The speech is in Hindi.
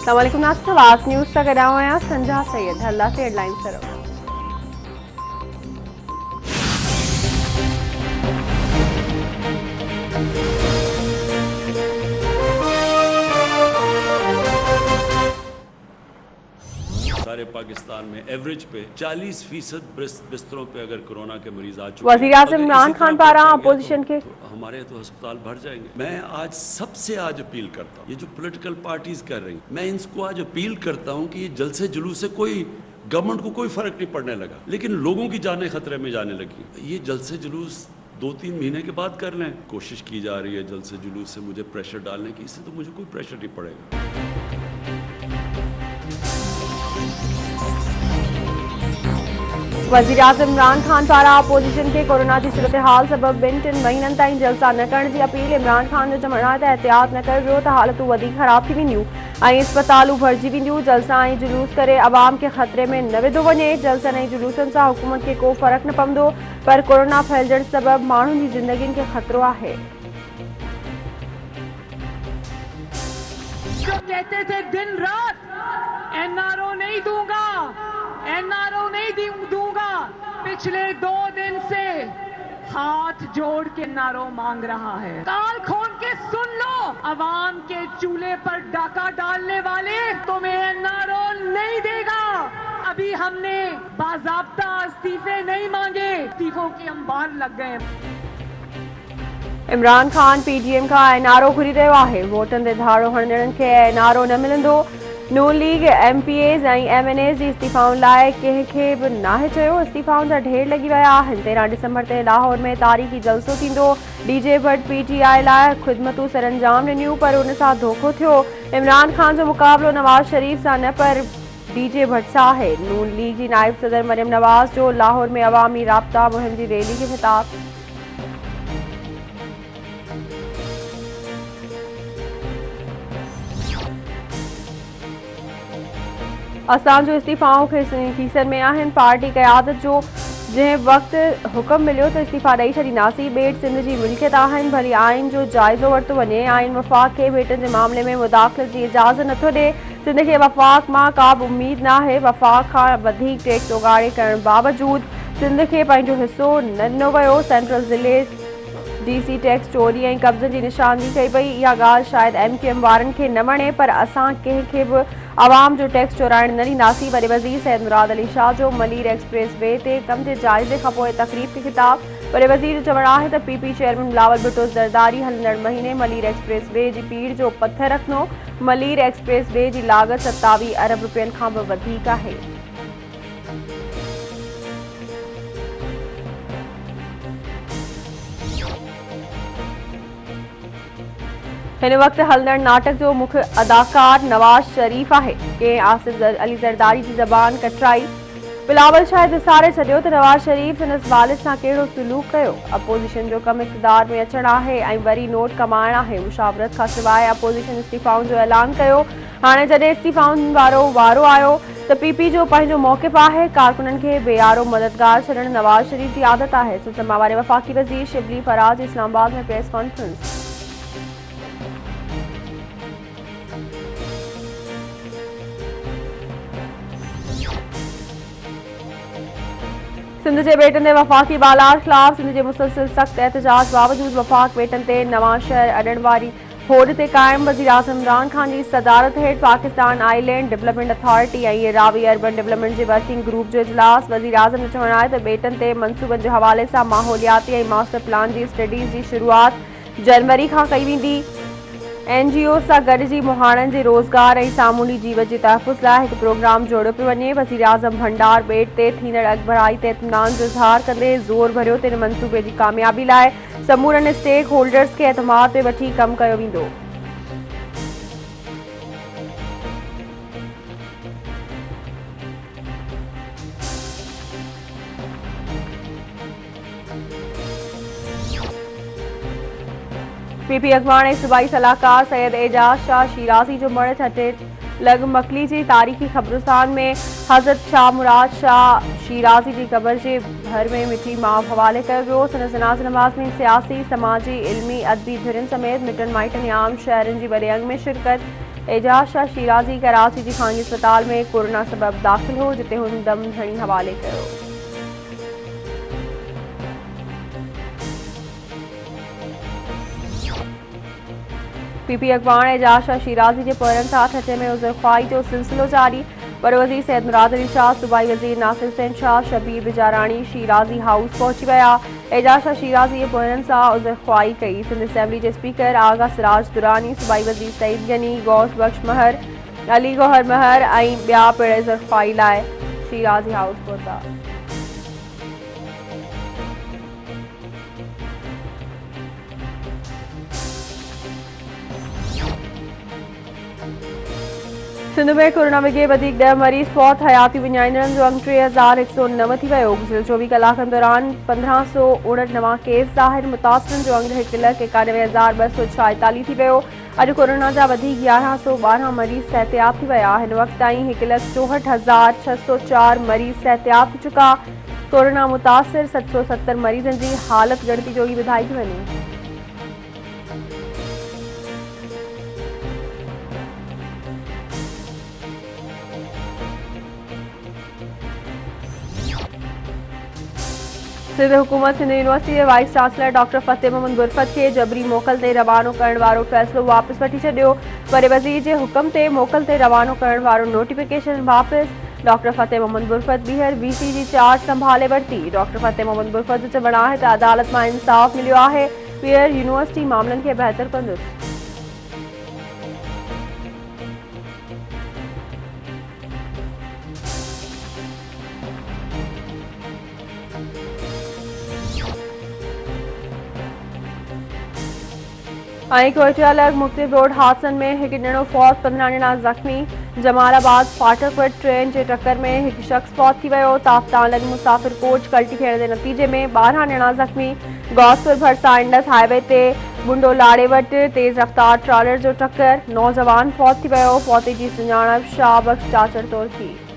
अस्सलामुअलैकुम नाज़रीन, आवाज़ न्यूज़ तक आया संजा सैयद हल्ला से हेडलाइन सरो। सारे पाकिस्तान में एवरेज पे 40% बिस्तरों पे अगर कोरोना के मरीज आ चुके वज़ीर आज़म इमरान खान पारा अपोजिशन के तो हमारे तो अस्पताल भर जाएंगे। मैं आज सबसे अपील करता हूँ, ये जो पॉलिटिकल पार्टीज कर रही, मैं इनको आज अपील करता हूँ कि ये जलसे जुलूस से कोई गवर्नमेंट को कोई फर्क नहीं पड़ने लगा, लेकिन लोगों की जानें खतरे में जाने लगी। ये जलसे जुलूस 2-3 महीने के बाद कर लें। कोशिश की जा रही है जलसे जुलूस से मुझे प्रेशर डालने की, इससे तो मुझे कोई प्रेशर नहीं पड़ेगा। वज़ीर आज़म इमरान खान पारा अपोजिशन के कोरोना की सूरत हाल सबब 2 महीननि ताईं जलसा न करण की अपील। इमरान खान जो चवणु आहे त एहतियात न करियो त हालतूं वधीक ख़राब थी वेंदियूं ऐं अस्पतालूं भरिजी वेंदियूं। जलसा ऐं जुलूस करे अवाम के ख़तरे में न विधो वञे। जलसनि ऐं जुलूसनि सां हुकूमत खे को फ़र्क़ न पवंदो, पर कोरोना फैलजण सबब माण्हुनि जी ज़िंदगियुनि खे ख़तरो आहे। जो कहते थे दिन रात एनआरओ नहीं दूंगा, एनआरओ नहीं दूंगा, पिछले 2 दिन से हाथ जोड़ के एनआरओ मांग रहा है। काल खोल के सुन लो, अवाम के चूल्हे पर डाका डालने वाले तुम्हें एनआरओ नहीं देगा। अभी हमने बाज़ाब्ता इस्तीफे नहीं मांगे, इस्तीफों के अंबार लग गए। इमरान खान पीडीएम का एनआरओ घुरी रहियो आहे। वोटनि ते धाड़ो हणंदड़नि खे एनआरओ न मिलंदो। नून लीग एमपीएज़ ऐं एमएनएज़ जी इस्तीफ़ाउनि लाइ कंहिंखे बि नाहे चयो। इस्तीफ़ाउनि जा ढेर लॻी विया आहिनि। 13 डिसंबर ते लाहौर में तारीख़ी जलसो थींदो। डीजे भट्ट पीटीआई लाइ ख़िदमतूं सरअंजाम ॾिनियूं, पर उन सां धोखो थियो। इमरान खान जो मुक़ाबिलो नवाज़ शरीफ सां न, पर डीजे भट्ट सां आहे। नून लीग जी नाइब सदर मरियम नवाज़ जो लाहौर में अवामी राब्ता मुहिम जी रैली खे ख़िताब। असांजो इस्तीफ़ाऊं खीसनि में आहिनि। पार्टी क़यादत जो जंहिं वक़्तु हुकुम मिलियो त इस्तीफ़ा ॾेई छॾींदासीं। ॿेट सिंध जी मिल्कियत आहिनि, भली आइन जो जाइज़ो वरितो वञे। आइन वफ़ाक़ खे ॿेटनि जे मामले में मुदाख़लत जी इजाज़त नथो ॾिए। सिंध खे वफ़ाक़ मां का बि उमेद नाहे। वफ़ाक़ खां वधीक टैक्स उगाड़े करण बावजूद सिंध खे पंहिंजो हिसो न ॾिनो वियो। सेंट्रल ज़िले डीसी टैक्स चोरी ऐं कब्ज़नि जी निशानदी कई पई। इहा ॻाल्हि शायदि एमक्यूएम वारनि खे न वणे, पर असां कंहिंखे बि आवाम जो टैक्स चोराइण न ॾींदासीं। वॾे वज़ीर सैयद मुराद अली शाह जो मलीर एक्सप्रेस वे ते कम जे जाइज़े खां पोइ तक़रीब खे ख़िताब। वॾे वज़ीर जो चवणु आहे त पीपी चेयरमैन बिलावल भुट्टो ज़रदारी हलंदड़ महीने मलीर एक्सप्रेस वे जी पीड़ जो पथर रखंदो। मलीर एक्सप्रेस वे जी लाॻत 27 अरब रुपयनि खां बि वधीक आहे। हिन वक़्तु हलंदड़ नाटक जो मुख्य अदाकार नवाज़ शरीफ आहे। कंहिं आसिफ अली ज़रदारी जी ज़बान कटराई। बिलावल शायदि विसारे छॾियो त नवाज़ शरीफ संदसि वालिद सां कहिड़ो सलूक कयो। अपोज़िशन जो कमु इक़्तिदार में अचणु आहे ऐं वरी नोट कमाइणु आहे। मुशावरत खां सवाइ अपोज़िशन इस्तीफ़ाउनि जो ऐलान कयो। हाणे जॾहिं इस्तीफ़ाउनि वारो वारो आयो त पीपी जो पंहिंजो मौक़िफ़ आहे। कारकुननि खे बेयारो मददगार छॾणु नवाज़ शरीफ जी आदत आहे। सुलतान वारे वफ़ाक़ी वज़ीर शिबली फराज इस्लामाबाद में प्रेस कॉन्फ्रेंस। सिंध जे बेटनि ते वफ़ाक़ी बालार ख़िलाफ़ सिंध जे मुसलसिल सख़्त एहतजाज बावजूद वफ़ाक़ बेटनि ते नवां शहर अॾण वारी होड़ ते क़ाइम। वज़ीर आज़म इमरान खान जी सदारत हेठि पाकिस्तान आइलैंड डेवलपमेंट अथॉरिटी ऐं रावी अर्बन डेवलपमेंट जे वर्किंग ग्रुप जो इजलास। वज़ीर आज़म जो चवणु आहे त बेटनि ते मंसूबनि जे हवाले सां माहौलियाती ऐं मास्टर प्लान जी स्टडीज़ जी शुरूआति जनवरी खां कई वेंदी। एनजीओ सां गॾिजी मुहाणनि जे रोज़गार ऐं सामूंडी जीवत जे तहफ़ुज़ लाइ हिकु प्रोग्राम जोड़ियो पियो वञे। वज़ीर आज़म भंडार ॿेट ते थींदड़ अॻुभराई ते इत्मिनान जो इज़हार कंदे ज़ोर भरियो त इन मंसूबे जी कामयाबी लाइ समूरनि स्टेक होल्डर्स खे एतमाद ते वठी कमु कयो वेंदो। पीपी अॻवान ऐं सूबाई सलाहकार सैयद एजाज शाह शिराज़ी जो मर्द हटे लग मकली जी तारीख़ी ख़बरस्तान में हज़रत शाह मुराद शाह शीराज़ी की क़ब्र जे भर में मिठी मां हवाले कर वियो। संदसि जनाज़ा नमाज़ में सियासी, समाजी, इल्मी, अदबी धिरन समेत मिटन माइटन आम शहरन की बड़े में शिरकत। एजाज शाह शीराज़ी कराची जी खानगी अस्पताल में कोरोना सबब दाख़िल हो, जिते हुन दम धणी हवाले कयो। पीपी अखबार एजाज शाह शीराज़ी के पोरन साथ हटे में उज़र ख्वाही जो सिलसिलो जारी। बड़े वज़ीर सैयद मुराद अली शाह, सूबाई वज़ीर नासिर हुसैन शाह, शबीर बिजारानी शीराज़ी हाउस पहुंची विया। एजाज शाह शीराज़ी के पोरन सां उज़र ख्वाही कई। सिंध असेंबली के स्पीकर आगा सिराज दुरानी, सूबाई वज़ीर सईद गनी, गौस बख्श महर, अली गौहर महर ऐं ॿिया पिण उज़र ख्वाही लाइ शीराज़ी हाउस पहुता। सिंध में कोरोना के 10 मरीज़ फौत। हयाती विञाईंदड़नि जो अंग 3109 थी वियो। गुज़िरियल 24 कलाकनि दौरान 1569 नवां केस ज़ाहिर। मुतासिरनि जो अंग 1,91,246 थी वियो। अॼु कोरोना जा 1112 मरीज़ सेहतियाब थी विया। हिन वक़्त ताईं 1,64,604 मरीज़ सेहतियाब थी चुका। कोरोना मुतासिर 770 मरीज़नि जी हालत गणती जोगी ॿुधाई थी वञे। सिंध हुकूमत सिंध यूनिवर्सिटी के वाइस चांसलर डॉक्टर फतेह मोहम्मद गुरफत के जबरी मोकल ते रवानो करण वारो फ़ैसिलो वापस वठी छॾियो। वरी वज़ीर के हुक्म ते मोकल ते रवानो करण वारो नोटिफिकेशन वापस। डॉक्टर फतेह मोहम्मद गुरफत ॿीहर VC जी चार्ज संभाले वरिती। डॉक्टर फतेह मोहम्मद गुरफत जो चवणु आहे त अदालत मां इंसाफ़ मिलियो आहे। ॿीहर यूनिवर्सिटी मामलनि खे बहितर कंदुसि। कोयटे अलग मुख्तलिफ रोड हादसनि में एक ॼणो फौत, 15 ॼणा ज़ख़्मी। जमालाबाद फाटक वटि ट्रेन जे टक्कर में एक शख़्स फौत थी वियो। ताफ़तान लॻ मुसाफ़िर कोच कल्टी थियण जे नतीजे में 12 ॼणा ज़ख़्मी। गौसपुर भरिसां इंडस हाईवे ते बुंडो लाड़े वटि तेज़ रफ़्तार ट्रालर जो टक्कर, नौजवान फौत थी वियो। फौती जी सुञाणप शाहबख्श चाचड़ तौरु थी।